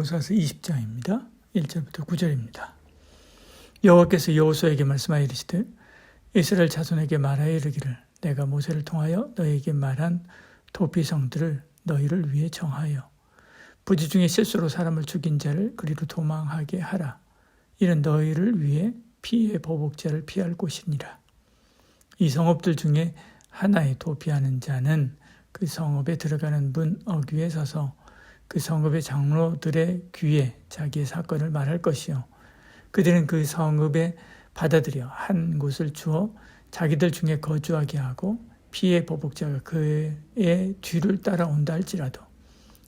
여호수아서 20장입니다. 1절부터 9절입니다. 여호와께서 여호수아에게 말씀하여 이르시되 이스라엘 자손에게 말하여 이르기를 내가 모세를 통하여 너희에게 말한 도피성들을 너희를 위해 정하여 부지 중에 실수로 사람을 죽인 자를 그리로 도망하게 하라. 이는 너희를 위해 피의 보복자를 피할 곳이니라. 이 성읍들 중에 하나에 도피하는 자는 그 성읍에 들어가는 문 어귀에 서서 그 성읍의 장로들의 귀에 자기의 사건을 말할 것이요 그들은 그 성읍에 받아들여 한 곳을 주어 자기들 중에 거주하게 하고 피의 보복자가 그의 뒤를 따라온다 할지라도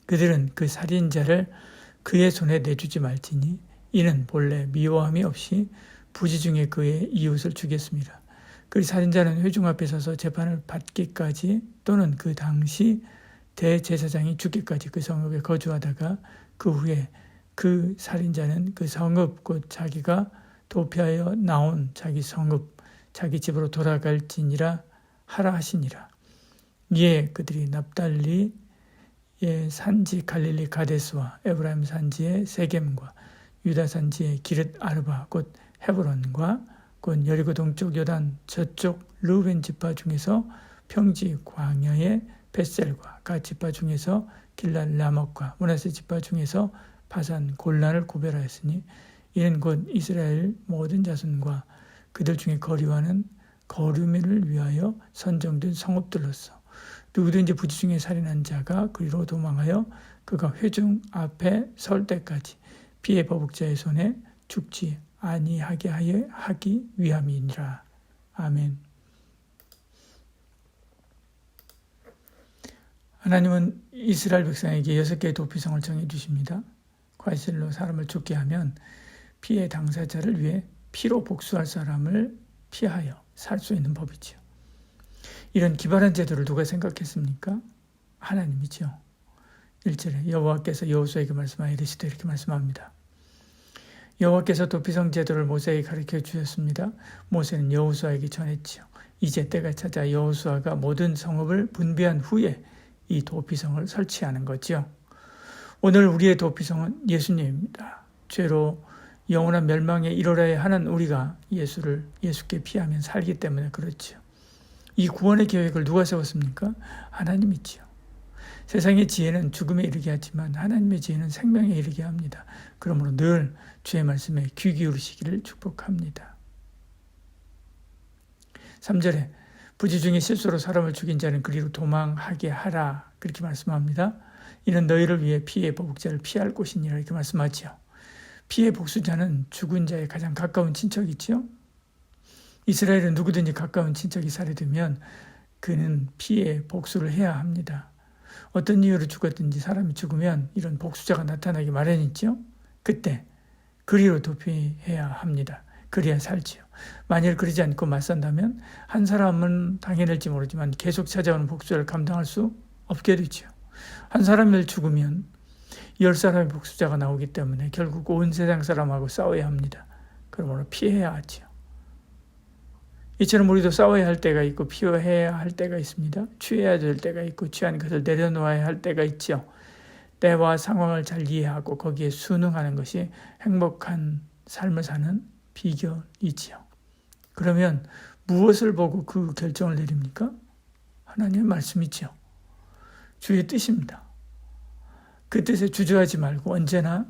그들은 그 살인자를 그의 손에 내주지 말지니 이는 본래 미워함이 없이 부지 중에 그의 이웃을 죽였습니다. 그 살인자는 회중 앞에 서서 재판을 받기까지 또는 그 당시 대제사장이 죽기까지 그 성읍에 거주하다가 그 후에 그 살인자는 그 성읍 곧 자기가 도피하여 나온 자기 성읍 자기 집으로 돌아갈지니라 하라 하시니라. 이에 그들이 납달리의 산지 갈릴리 가데스와 에브라임 산지의 세겜과 유다 산지의 기럇 아르바 곧 헤브론과 곧 여리고 동쪽 요단 저쪽 르우벤 지파 중에서 평지 광야의 벳셀과 갓 지파 중에서 길랄 라목과 므낫세 지파 중에서 바산 골란을 구별하였으니 이는 곧 이스라엘 모든 자손과 그들 중에 거류하는 거류민을 위하여 선정된 성읍들로서 누구든지 부지 중에 살인한 자가 그리로 도망하여 그가 회중 앞에 설 때까지 피의 보복자의 손에 죽지 아니하게 하기 위함이니라. 아멘. 하나님은 이스라엘 백성에게 6개의 도피성을 정해주십니다. 과실로 사람을 죽게 하면 피해 당사자를 위해 피로 복수할 사람을 피하여 살 수 있는 법이죠. 이런 기발한 제도를 누가 생각했습니까? 하나님이죠. 1절에 여호와께서 여호수아에게 말씀하여 이르시되 이렇게 말씀합니다. 여호와께서 도피성 제도를 모세에게 가르쳐 주셨습니다. 모세는 여호수아에게 전했지요. 이제 때가 찾아 여호수아가 모든 성읍을 분배한 후에 이 도피성을 설치하는 거지요. 오늘 우리의 도피성은 예수님입니다. 죄로 영원한 멸망에 이르러야 하는 우리가 예수께 피하면 살기 때문에 그렇지요. 이 구원의 계획을 누가 세웠습니까? 하나님이지요. 세상의 지혜는 죽음에 이르게 하지만 하나님의 지혜는 생명에 이르게 합니다. 그러므로 늘 주의 말씀에 귀 기울이시기를 축복합니다. 3절에 부지 중에 실수로 사람을 죽인 자는 그리로 도망하게 하라 그렇게 말씀합니다. 이는 너희를 위해 피의 보복자를 피할 곳이니라 이렇게 말씀하지요. 피의 복수자는 죽은 자의 가장 가까운 친척이지요. 이스라엘은 누구든지 가까운 친척이 살해되면 그는 피의 복수를 해야 합니다. 어떤 이유로 죽었든지 사람이 죽으면 이런 복수자가 나타나기 마련이죠. 그때 그리로 도피해야 합니다. 그래야 살지요. 만일 그러지 않고 맞선다면 한 사람은 당해낼지 모르지만 계속 찾아오는 복수를 감당할 수 없게 되죠. 한 사람을 죽으면 10사람의 복수자가 나오기 때문에 결국 온 세상 사람하고 싸워야 합니다. 그러므로 피해야 하죠. 이처럼 우리도 싸워야 할 때가 있고 피해야 할 때가 있습니다. 취해야 될 때가 있고 취한 것을 내려놓아야 할 때가 있죠. 때와 상황을 잘 이해하고 거기에 순응하는 것이 행복한 삶을 사는 비결이지요. 그러면 무엇을 보고 그 결정을 내립니까? 하나님의 말씀이지요. 주의 뜻입니다. 그 뜻에 주저하지 말고 언제나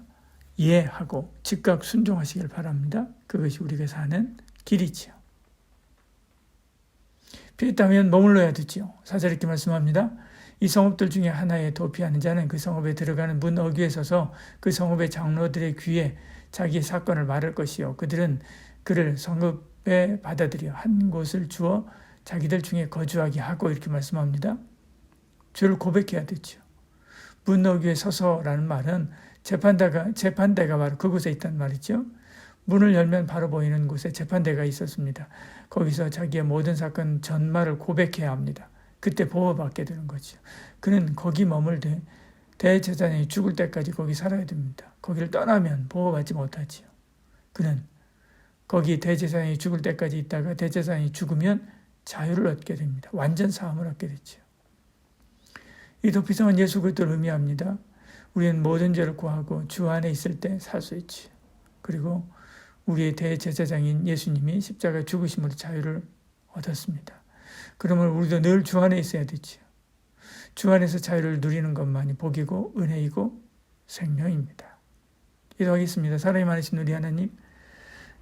이해하고 즉각 순종하시길 바랍니다. 그것이 우리가 사는 길이지요. 피했다면 머물러야 되지요. 4절 이렇게 말씀합니다. 이 성읍들 중에 하나에 도피하는 자는 그 성읍에 들어가는 문 어귀에 서서 그 성읍의 장로들의 귀에 자기의 사건을 말할 것이요 그들은 그를 성읍에 받아들여 한 곳을 주어 자기들 중에 거주하게 하고 이렇게 말씀합니다. 죄를 고백해야 되죠. 문 어귀에 서서라는 말은 재판대가 바로 그곳에 있단 말이죠. 문을 열면 바로 보이는 곳에 재판대가 있었습니다. 거기서 자기의 모든 사건 전말을 고백해야 합니다. 그때 보호받게 되는 거죠. 그는 거기 머물되 대제사장이 죽을 때까지 거기 살아야 됩니다. 거기를 떠나면 보호받지 못하지요. 그는 거기 대제사장이 죽을 때까지 있다가 대제사장이 죽으면 자유를 얻게 됩니다. 완전 사함을 얻게 되죠. 이 도피성은 예수 그리스도를 의미합니다. 우리는 모든 죄를 구하고 주 안에 있을 때 살 수 있지. 그리고 우리의 대제사장인 예수님이 십자가에 죽으심으로 자유를 얻었습니다. 그러면 우리도 늘 주 안에 있어야 되지요. 주 안에서 자유를 누리는 것만이 복이고 은혜이고 생명입니다. 기도하겠습니다. 사랑이 많으신 우리 하나님,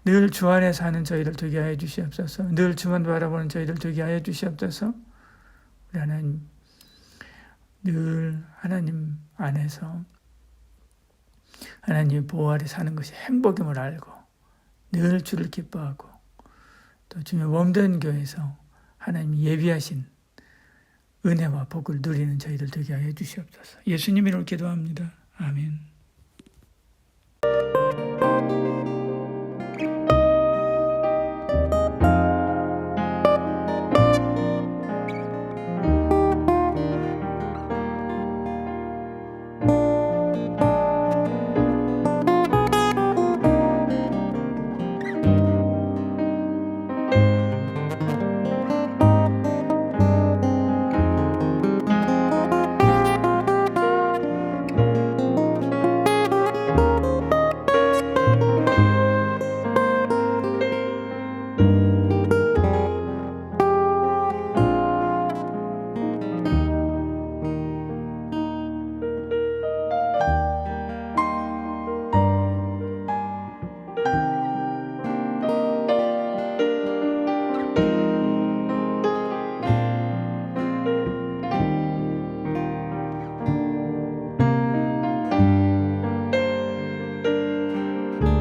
늘 주 안에 사는 저희를 되게 하여 주시옵소서. 늘 주만 바라보는 저희들 되게 하여 주시옵소서. 우리 하나님, 늘 하나님 안에서 하나님 보호 아래 사는 것이 행복임을 알고 늘 주를 기뻐하고 또 주의 몸된 교회에서 하나님이 예비하신 은혜와 복을 누리는 저희들 되게 하여 주시옵소서. 예수님 이름으로 기도합니다. 아멘.